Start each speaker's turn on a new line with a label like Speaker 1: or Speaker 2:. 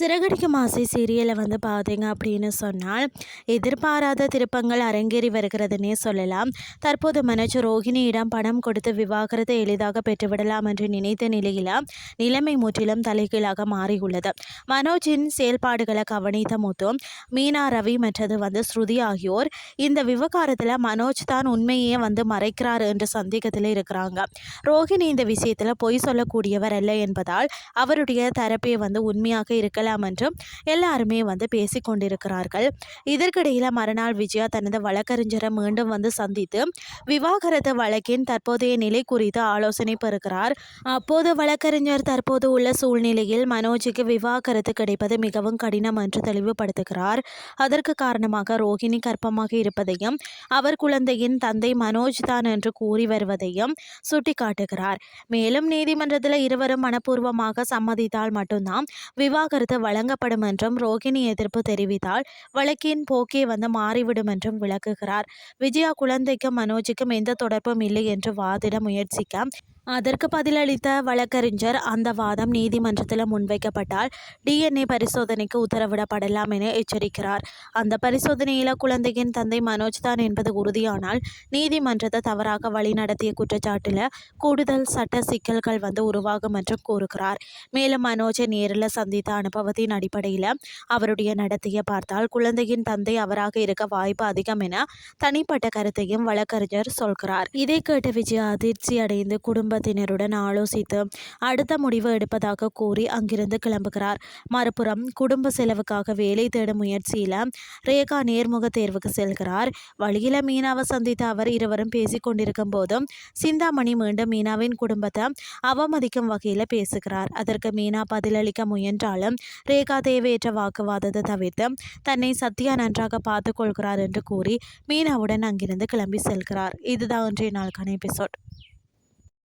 Speaker 1: சிறகடிக்கும் ஆசை சீரியலை வந்து பார்த்தீங்க அப்படின்னு சொன்னால் எதிர்பாராத திருப்பங்கள் அரங்கேறி வருகிறதுனே சொல்லலாம். தற்போது மனோஜ் ரோகிணியிடம் பணம் கொடுத்து விவாகரத்தை எளிதாக பெற்றுவிடலாம் என்று நினைத்த நிலையில் நிலைமை முற்றிலும் தலைகீழாக மாறியுள்ளது. மனோஜின் செயல்பாடுகளை கவனித்த முத்து, மீனா, ரவி மற்றது வந்து ஸ்ருதி ஆகியோர் இந்த விவகாரத்தில் மனோஜ் தான் உண்மையே வந்து மறைக்கிறார் என்ற சந்தேகத்தில் இருக்கிறாங்க. ரோகிணி இந்த விஷயத்தில் பொய் சொல்லக்கூடியவர் அல்ல என்பதால் அவருடைய தரப்பே வந்து உண்மையாக இருக்கலாம் என்றும் எல்லாருமே வந்து பேசிக்கொண்டிருக்கிறார்கள். இதற்கிடையில் மறுநாள் விஜயா தனது வழக்கறிஞரை மீண்டும் வந்து சந்தித்து விவாகரத்து வழக்கின் தற்போதைய நிலை குறித்து ஆலோசனை பெறுகிறார். அப்போது வழக்கறிஞர் தற்போது உள்ள சூழ்நிலையில் மனோஜுக்கு விவாகரத்து கிடைப்பது மிகவும் கடினம் என்று தெளிவுபடுத்துகிறார். அதற்கு காரணமாக ரோகிணி கர்ப்பமாக இருப்பதையும் அவர் குழந்தையின் தந்தை மனோஜ் தான் என்று கூறி வருவதையும் சுட்டிக்காட்டுகிறார். மேலும் நீதிமன்றத்தில் இருவரும் மனப்பூர்வமாக சம்மதித்தால் மட்டும்தான் விவாகரத்து வழங்கப்படும் என்றும், ரோகிணி எதிர்ப்பு தெரிவித்தால் வழக்கின் போக்கே வந்து மாறிவிடும் என்றும் விளக்குகிறார். விஜயா குழந்தைக்கும் மனோஜுக்கும் எந்த தொடர்பும் இல்லை என்று வாதிட முயற்சிக்க அதற்கு பதிலளித்த வழக்கறிஞர், அந்த வாதம் நீதிமன்றத்தில் முன்வைக்கப்பட்டால் DNA பரிசோதனைக்கு உத்தரவிடப்படலாம் என எச்சரிக்கிறார். அந்த பரிசோதனையில் குழந்தையின் தந்தை மனோஜ் தான் என்பது உறுதியானால் நீதிமன்றத்தை தவறாக வழிநடத்திய குற்றச்சாட்டில் கூடுதல் சட்ட சிக்கல்கள் வந்து உருவாகும் என்றும் கூறுகிறார். மேலும் மனோஜை நேரில் சந்தித்த அனுபவத்தின் அடிப்படையில் அவருடைய நடத்தையை பார்த்தால் குழந்தையின் தந்தை அவராக இருக்க வாய்ப்பு அதிகம் என தனிப்பட்ட கருத்தையும் வழக்கறிஞர் சொல்கிறார். இதை கேட்ட விஜயா அதிர்ச்சி அடைந்து குடும்பத்தினருடன் ஆலோசித்து அடுத்த முடிவு எடுப்பதாக கூறி அங்கிருந்து கிளம்புகிறார். மறுபுறம் குடும்ப செலவுக்காக வேலை தேடும் முயற்சியில் ரேகா நேர்முக தேர்வுக்கு செல்கிறார். வழியில் மீனாவை சந்தித்த அவர் இருவரும் பேசிக் கொண்டிருக்கும் போதும் சிந்தாமணி மீண்டும் மீனாவின் குடும்பத்தை அவமதிக்கும் வகையில் பேசுகிறார். அதற்கு மீனா பதிலளிக்க முயன்றாலும் ரேகா தேவையற்ற வாக்குவாதத்தை தவிர்த்து தன்னை சத்யா நன்றாக பார்த்து கொள்கிறார் என்று கூறி மீனாவுடன் அங்கிருந்து கிளம்பி செல்கிறார். இதுதான் இன்றைய நாளுக்கான எபிசோட்.